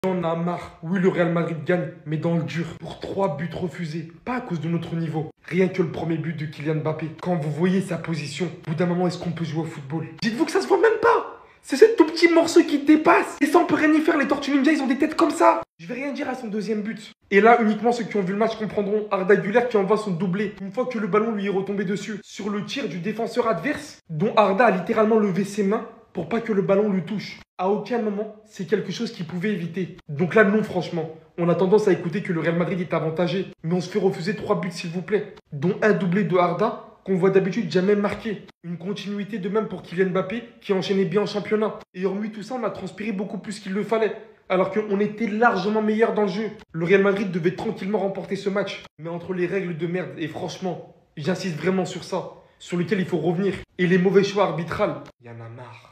On a marre. Oui, le Real Madrid gagne, mais dans le dur. Pour 3 buts refusés. Pas à cause de notre niveau. Rien que le premier but de Kylian Mbappé. Quand vous voyez sa position, au bout d'un moment, est-ce qu'on peut jouer au football? Dites-vous que ça se voit même pas. C'est ce tout petit morceau qui dépasse. Et ça, on peut rien y faire. Les Tortues Ninja, ils ont des têtes comme ça. Je vais rien dire à son deuxième but. Et là, uniquement ceux qui ont vu le match comprendront. Arda Güler qui envoie son doublé. Une fois que le ballon lui est retombé dessus. Sur le tir du défenseur adverse, dont Arda a littéralement levé ses mains pour pas que le ballon lui touche. À aucun moment, c'est quelque chose qu'il pouvait éviter. Donc là, non, franchement. On a tendance à écouter que le Real Madrid est avantagé. Mais on se fait refuser 3 buts, s'il vous plaît. Dont un doublé de Arda, qu'on voit d'habitude jamais marqué. Une continuité de même pour Kylian Mbappé, qui enchaînait bien en championnat. Et hormis tout ça, on a transpiré beaucoup plus qu'il le fallait. Alors qu'on était largement meilleur dans le jeu. Le Real Madrid devait tranquillement remporter ce match. Mais entre les règles de merde, et franchement, j'insiste vraiment sur ça, sur lequel il faut revenir, et les mauvais choix arbitrales, il y en a marre.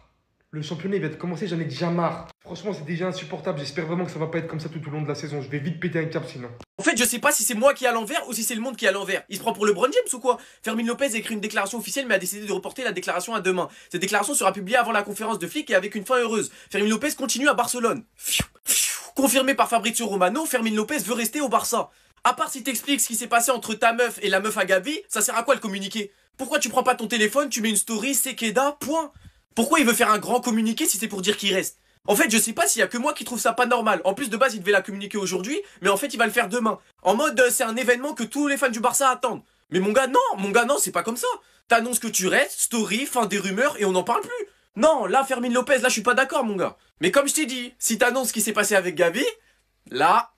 Le championnat il va commencer, j'en ai déjà marre. Franchement, c'est déjà insupportable. J'espère vraiment que ça va pas être comme ça tout au long de la saison. Je vais vite péter un câble sinon. En fait, je sais pas si c'est moi qui est à l'envers ou si c'est le monde qui est à l'envers. Il se prend pour LeBron James ou quoi? Fermin Lopez a écrit une déclaration officielle mais a décidé de reporter la déclaration à demain. Cette déclaration sera publiée avant la conférence de flics et avec une fin heureuse. Fermin Lopez continue à Barcelone. Confirmé par Fabrizio Romano, Fermin Lopez veut rester au Barça. À part si t'expliques ce qui s'est passé entre ta meuf et la meuf à Gavi, ça sert à quoi le communiqué? Pourquoi tu prends pas ton téléphone, tu mets une story, Sekeda, point? Pourquoi il veut faire un grand communiqué si c'est pour dire qu'il reste? En fait, je sais pas s'il y a que moi qui trouve ça pas normal. En plus, de base, il devait la communiquer aujourd'hui, mais en fait, il va le faire demain. En mode, c'est un événement que tous les fans du Barça attendent. Mais mon gars, non, c'est pas comme ça. T'annonces que tu restes, story, fin des rumeurs, et on n'en parle plus. Non, là, Fermin Lopez, là, je suis pas d'accord, mon gars. Mais comme je t'ai dit, si t'annonces ce qui s'est passé avec Gavi, là,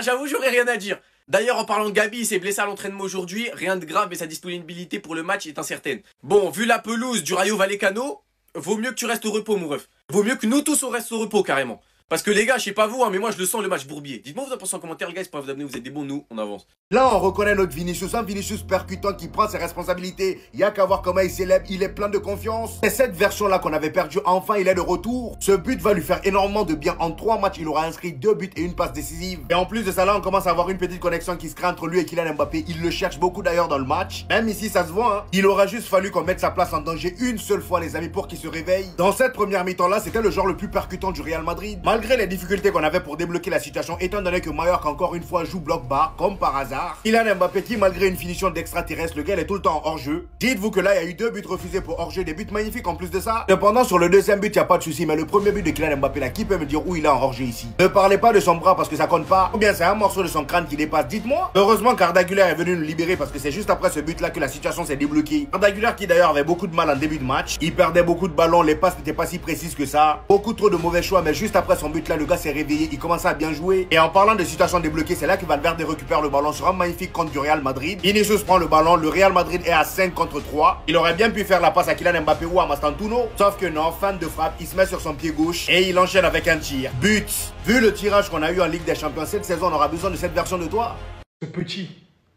j'avoue, j'aurais rien à dire. D'ailleurs, en parlant de Gabi, il s'est blessé à l'entraînement aujourd'hui. Rien de grave, mais sa disponibilité pour le match est incertaine. Bon, vu la pelouse du Rayo Vallecano, vaut mieux que tu restes au repos, mon ref. Vaut mieux que nous tous on reste au repos, carrément. Parce que les gars, je sais pas vous, hein, mais moi je le sens le match bourbier. Dites-moi vous en pensez en commentaire, les gars, c'est pas vous abonner, vous êtes des bons, nous, on avance. Là, on reconnaît notre Vinicius, un Vinicius percutant qui prend ses responsabilités. Il y a qu'à voir comment il célèbre, il est plein de confiance. C'est cette version-là qu'on avait perdue, enfin il est de retour. Ce but va lui faire énormément de bien. En 3 matchs, il aura inscrit 2 buts et une passe décisive. Et en plus de ça, là, on commence à avoir une petite connexion qui se crée entre lui et Kylian Mbappé. Il le cherche beaucoup d'ailleurs dans le match. Même ici, ça se voit, hein. Il aura juste fallu qu'on mette sa place en danger une seule fois, les amis, pour qu'il se réveille. Dans cette première mi-temps-là, c'était le joueur le plus percutant du Real Madrid. Malgré les difficultés qu'on avait pour débloquer la situation, étant donné que Mallorca encore une fois joue bloc bas, comme par hasard. Kylian Mbappé qui, malgré une finition d'extraterrestre, le gars il est tout le temps en hors-jeu. Dites-vous que là, il y a eu 2 buts refusés pour hors-jeu, des buts magnifiques en plus de ça. Cependant, sur le deuxième but, il n'y a pas de souci, mais le premier but de Kylian Mbappé là, qui peut me dire où il est en hors-jeu ici? Ne parlez pas de son bras parce que ça compte pas, ou bien c'est un morceau de son crâne qui dépasse, dites-moi. Heureusement qu'Arda Güler est venu nous libérer parce que c'est juste après ce but là que la situation s'est débloquée. Arda Güler qui d'ailleurs avait beaucoup de mal en début de match, il perdait beaucoup de ballons, les passes n'étaient pas si précises que ça, beaucoup trop de mauvais choix, mais juste après son but là, le gars s'est réveillé, il commençait à bien jouer. Et en parlant de situation débloquée, c'est là que Valverde récupère le ballon sur un magnifique contre du Real Madrid. Vinicius prend le ballon, le Real Madrid est à 5 contre 3. Il aurait bien pu faire la passe à Kylian Mbappé ou à Mastantuono, sauf que non, fan de frappe, il se met sur son pied gauche et il enchaîne avec un tir. But. Vu le tirage qu'on a eu en Ligue des Champions cette saison, on aura besoin de cette version de toi. Ce petit,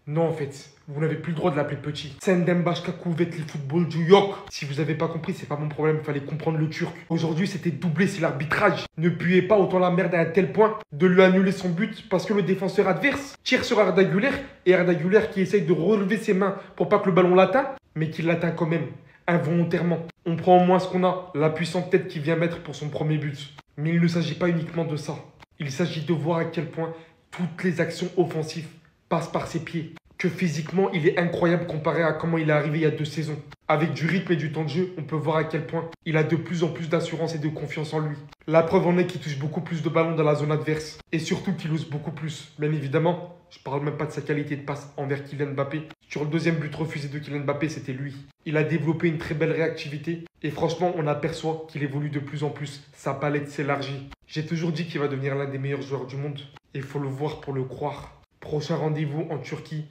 non en fait, vous n'avez plus le droit de l'appeler petit. Sendembaşka kuvvetli football du yok. Si vous n'avez pas compris, c'est pas mon problème, il fallait comprendre le turc. Aujourd'hui, c'était doublé, c'est l'arbitrage. Ne puez pas autant la merde à un tel point de lui annuler son but parce que le défenseur adverse tire sur Arda Güler et Arda Güler qui essaye de relever ses mains pour pas que le ballon l'atteigne, mais qui l'atteint quand même, involontairement. On prend au moins ce qu'on a, la puissante tête qu'il vient mettre pour son premier but. Mais il ne s'agit pas uniquement de ça. Il s'agit de voir à quel point toutes les actions offensives passent par ses pieds. Que physiquement, il est incroyable comparé à comment il est arrivé il y a 2 saisons. Avec du rythme et du temps de jeu, on peut voir à quel point il a de plus en plus d'assurance et de confiance en lui. La preuve en est qu'il touche beaucoup plus de ballons dans la zone adverse. Et surtout qu'il ose beaucoup plus. Bien évidemment, je parle même pas de sa qualité de passe envers Kylian Mbappé. Sur le deuxième but refusé de Kylian Mbappé, c'était lui. Il a développé une très belle réactivité. Et franchement, on aperçoit qu'il évolue de plus en plus. Sa palette s'élargit. J'ai toujours dit qu'il va devenir l'un des meilleurs joueurs du monde. Et il faut le voir pour le croire. Prochain rendez-vous en Turquie.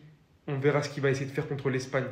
On verra ce qu'il va essayer de faire contre l'Espagne.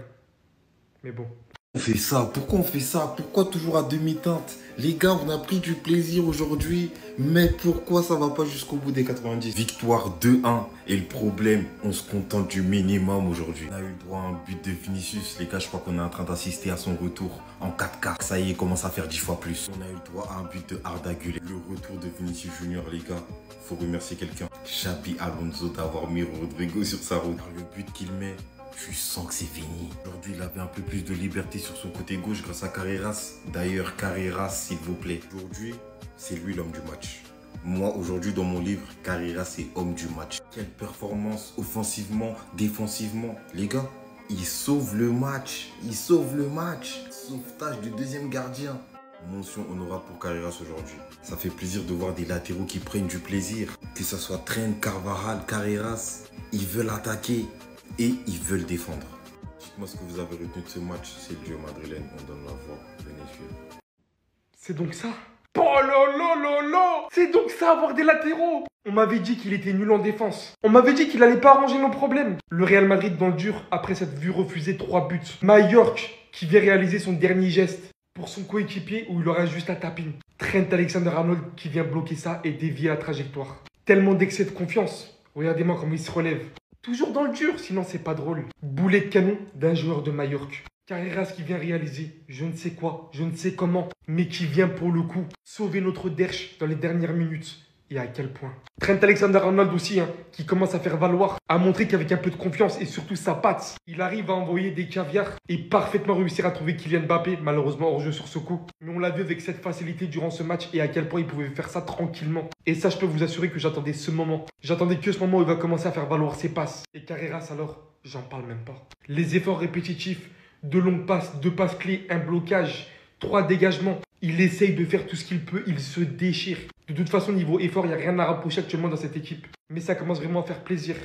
Mais bon. On fait ça, pourquoi on fait ça? Pourquoi toujours à demi-teinte? Les gars, on a pris du plaisir aujourd'hui, mais pourquoi ça va pas jusqu'au bout des 90? Victoire 2-1, et le problème, on se contente du minimum aujourd'hui. On a eu le droit à un but de Vinicius, les gars, je crois qu'on est en train d'assister à son retour en 4K. Ça y est, il commence à faire 10 fois plus. On a eu le droit à un but de Arda Güler. Le retour de Vinicius Junior, les gars, faut remercier quelqu'un. Xabi Alonso d'avoir mis Rodrigo sur sa route. Le but qu'il met, je sens que c'est fini. Aujourd'hui, il avait un peu plus de liberté sur son côté gauche grâce à Carreras. D'ailleurs, Carreras, s'il vous plaît. Aujourd'hui, c'est lui l'homme du match. Moi, aujourd'hui, dans mon livre, Carrera, c'est homme du match. Quelle performance, offensivement, défensivement. Les gars, il sauve le match. Il sauve le match. Sauvetage du deuxième gardien. Mention honorable pour Carreras aujourd'hui. Ça fait plaisir de voir des latéraux qui prennent du plaisir. Que ce soit Trent, Carvajal, Carreras, ils veulent attaquer et ils veulent défendre. Dites-moi ce que vous avez retenu de ce match. C'est le duo madrilène, on donne la voix. Venez suivre. C'est donc ça? Oh là là là là! C'est donc ça avoir des latéraux! On m'avait dit qu'il était nul en défense. On m'avait dit qu'il allait pas arranger nos problèmes. Le Real Madrid dans le dur après s'être vu refuser 3 buts. Majorque qui vient réaliser son dernier geste pour son coéquipier où il aura juste à taper. Trent Alexander-Arnold qui vient bloquer ça et dévier la trajectoire. Tellement d'excès de confiance. Regardez-moi comment il se relève. Toujours dans le dur, sinon c'est pas drôle. Boulet de canon d'un joueur de Majorque. Carreras qui vient réaliser je ne sais quoi, je ne sais comment, mais qui vient pour le coup sauver notre derche dans les dernières minutes. Et à quel point. Trent Alexander-Arnold aussi, qui commence à faire valoir, a montré qu'avec un peu de confiance et surtout sa patte, il arrive à envoyer des caviars et parfaitement réussir à trouver Kylian Mbappé, malheureusement hors jeu sur ce coup. Mais on l'a vu avec cette facilité durant ce match et à quel point il pouvait faire ça tranquillement. Et ça, je peux vous assurer que j'attendais ce moment. J'attendais que ce moment où il va commencer à faire valoir ses passes. Et Carreras alors, j'en parle même pas. Les efforts répétitifs, de longues passes, 2 passes clés, un blocage, 3 dégagements. Il essaye de faire tout ce qu'il peut, il se déchire. De toute façon, niveau effort, il n'y a rien à rapprocher actuellement dans cette équipe. Mais ça commence vraiment à faire plaisir.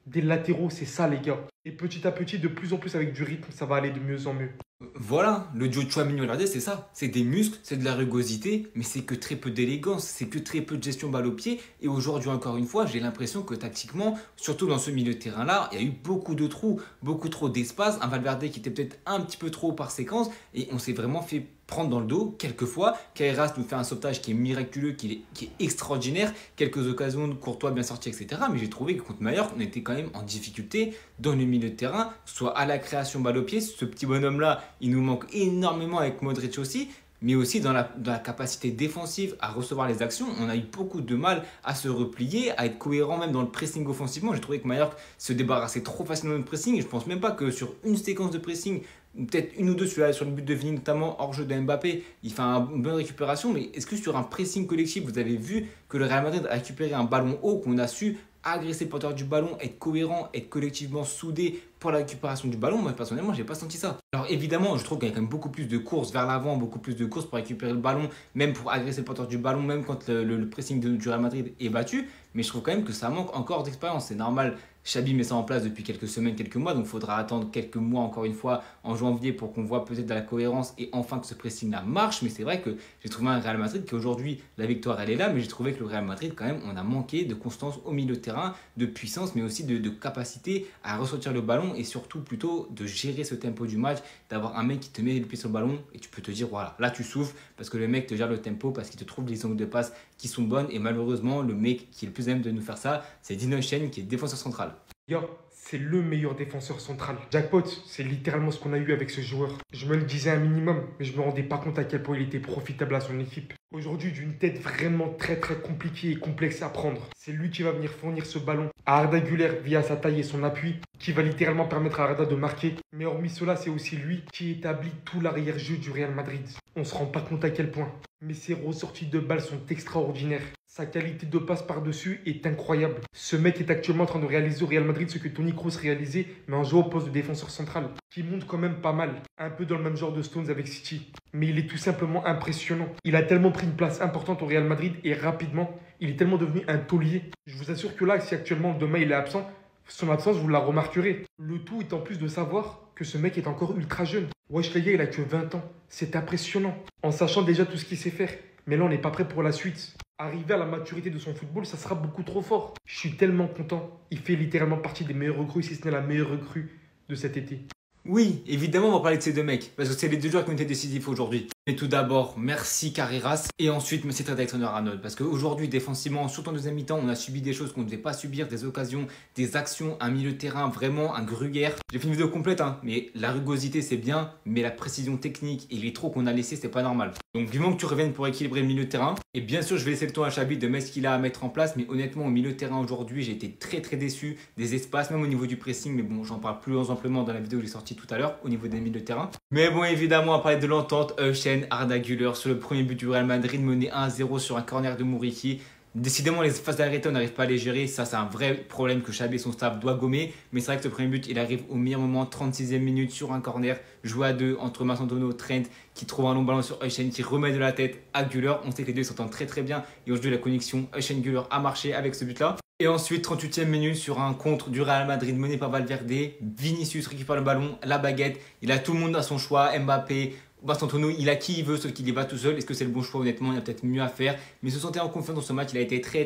Des latéraux, c'est ça les gars. Et petit à petit, de plus en plus avec du rythme, ça va aller de mieux en mieux. Voilà, le duo Tchouaméni-Hollande, c'est ça. C'est des muscles, c'est de la rugosité, mais c'est que très peu d'élégance, c'est que très peu de gestion balle au pied. Et aujourd'hui, encore une fois, j'ai l'impression que tactiquement, surtout dans ce milieu de terrain-là, il y a eu beaucoup de trous, beaucoup trop d'espace. Un Valverde qui était peut-être un petit peu trop par séquence et on s'est vraiment fait prendre dans le dos quelquefois. Carreras nous fait un sauvetage qui est miraculeux, qui est extraordinaire. Quelques occasions de Courtois bien sorties, etc. Mais j'ai trouvé que contre Mallorca, on était quand même en difficulté dans le milieu de terrain, soit à la création balle au pied. Ce petit bonhomme-là, il nous manque énormément avec Modric aussi. Mais aussi dans la capacité défensive à recevoir les actions. On a eu beaucoup de mal à se replier, à être cohérent même dans le pressing offensivement. J'ai trouvé que Mallorca se débarrassait trop facilement de notre pressing. Et je ne pense même pas que sur une séquence de pressing, peut-être une ou deux sur le but de Vini, notamment hors jeu de Mbappé, il fait une bonne récupération. Mais est-ce que sur un pressing collectif, vous avez vu que le Real Madrid a récupéré un ballon haut, qu'on a su agresser le porteur du ballon, être cohérent, être collectivement soudé pour la récupération du ballon? Moi personnellement, j'ai pas senti ça. Alors évidemment, je trouve qu'il y a quand même beaucoup plus de courses vers l'avant, beaucoup plus de courses pour récupérer le ballon, même pour agresser le porteur du ballon, même quand le pressing du Real Madrid est battu. Mais je trouve quand même que ça manque encore d'expérience. C'est normal, Xabi met ça en place depuis quelques semaines, quelques mois, donc il faudra attendre quelques mois encore une fois en janvier pour qu'on voit peut-être de la cohérence et enfin que ce pressing-là marche. Mais c'est vrai que j'ai trouvé un Real Madrid qui aujourd'hui, la victoire elle est là, mais j'ai trouvé que le Real Madrid quand même, on a manqué de constance au milieu de terrain, de puissance, mais aussi de capacité à ressortir le ballon et surtout plutôt de gérer ce tempo du match, d'avoir un mec qui te met le pied sur le ballon et tu peux te dire voilà, là tu souffles parce que le mec te gère le tempo, parce qu'il te trouve les angles de passe qui sont bonnes et malheureusement le mec qui est le plus à même de nous faire ça, c'est Dino Chen qui est défenseur central. Yo, c'est le meilleur défenseur central. Jackpot, c'est littéralement ce qu'on a eu avec ce joueur. Je me le disais un minimum, mais je me rendais pas compte à quel point il était profitable à son équipe. Aujourd'hui, d'une tête vraiment très compliquée et complexe à prendre. C'est lui qui va venir fournir ce ballon à Arda Güler via sa taille et son appui, qui va littéralement permettre à Arda de marquer. Mais hormis cela, c'est aussi lui qui établit tout l'arrière-jeu du Real Madrid. On se rend pas compte à quel point. Mais ses ressorties de balles sont extraordinaires. Sa qualité de passe par-dessus est incroyable. Ce mec est actuellement en train de réaliser au Real Madrid ce que Toni Kroos réalisait, mais en jouant au poste de défenseur central, qui monte quand même pas mal. Un peu dans le même genre de Stones avec City. Mais il est tout simplement impressionnant. Il a tellement pris une place importante au Real Madrid et rapidement, il est tellement devenu un taulier. Je vous assure que là, si actuellement demain il est absent, son absence, vous la remarquerez. Le tout est en plus de savoir que ce mec est encore ultra jeune. Wesh les gars, il a que 20 ans. C'est impressionnant. En sachant déjà tout ce qu'il sait faire. Mais là, on n'est pas prêt pour la suite. Arriver à la maturité de son football, ça sera beaucoup trop fort. Je suis tellement content. Il fait littéralement partie des meilleures recrues, si ce n'est la meilleure recrue de cet été. Oui, évidemment, on va parler de ces deux mecs, parce que c'est les deux joueurs qui ont été décisifs aujourd'hui. Mais tout d'abord, merci Carreras, et ensuite, merci Trent Alexander-Arnold, parce qu'aujourd'hui, défensivement, surtout en deuxième mi-temps, on a subi des choses qu'on ne devait pas subir, des occasions, des actions, un milieu de terrain, vraiment un gruyère. J'ai fait une vidéo complète, mais la rugosité, c'est bien, mais la précision technique et les trous qu'on a laissés, c'est pas normal. Donc, vivement que tu reviennes pour équilibrer le milieu de terrain. Et bien sûr, je vais laisser le temps à Xabi de mettre ce qu'il a à mettre en place, mais honnêtement, au milieu de terrain aujourd'hui, j'ai été très déçu des espaces, même au niveau du pressing, mais bon, j'en parle plus amplement dans la vidéo que j'ai sortie tout à l'heure, au niveau des milieux de terrain. Mais bon, évidemment, on parlait de l'entente Euchen Arda Güler sur le premier but du Real Madrid, mené 1-0 sur un corner de Muriqi. Décidément, les phases d'arrêté, on n'arrive pas à les gérer. Ça, c'est un vrai problème que Xabi et son staff doivent gommer. Mais c'est vrai que ce premier but, il arrive au meilleur moment, 36e minute sur un corner, joué à deux entre Massantano, Trent, qui trouve un long ballon sur Heuchen, qui remet de la tête à Güler. On sait que les deux s'entendent très très bien. Et aujourd'hui, la connexion Heuchen-Güler a marché avec ce but-là. Et ensuite, 38e minute sur un contre du Real Madrid mené par Valverde. Vinicius récupère le ballon, la baguette. Il a tout le monde à son choix. Mbappé, Massantano, il a qui il veut, sauf qu'il y va tout seul. Est-ce que c'est le bon choix? Honnêtement, il y a peut-être mieux à faire. Mais il se sentait en confiance dans ce match. Il a été très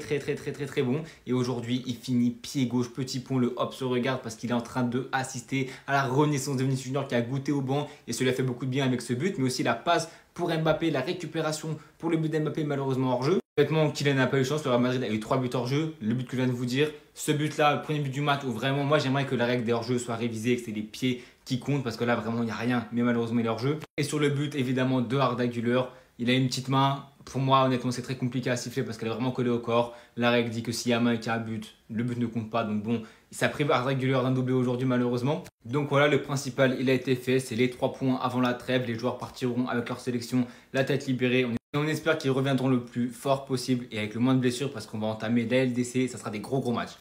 bon. Et aujourd'hui, il finit pied gauche, petit pont. Le hop se regarde parce qu'il est en train de assister à la renaissance de Vinicius Junior qui a goûté au banc. Et cela fait beaucoup de bien avec ce but. Mais aussi la passe pour Mbappé, la récupération pour le but d'Mbappé, malheureusement hors jeu. Honnêtement, Kylian n'a pas eu chance. Le Real Madrid a eu 3 buts hors jeu. Le but que je viens de vous dire, ce but-là, le premier but du match où vraiment, moi j'aimerais que la règle des hors-jeu soit révisée, que c'est les pieds qui comptent parce que là vraiment il n'y a rien, mais malheureusement il est hors-jeu. Et sur le but, évidemment, de Arda Güler, il a une petite main. Pour moi, honnêtement, c'est très compliqué à siffler parce qu'elle est vraiment collée au corps. La règle dit que s'il y a main et qu'il y a un but, le but ne compte pas. Donc bon, ça prive Arda Güler d'un doublé aujourd'hui malheureusement. Donc voilà, le principal, il a été fait. C'est les 3 points avant la trêve. Les joueurs partiront avec leur sélection, la tête libérée. On espère qu'ils reviendront le plus fort possible et avec le moins de blessures parce qu'on va entamer la LDC. Ça sera des gros matchs.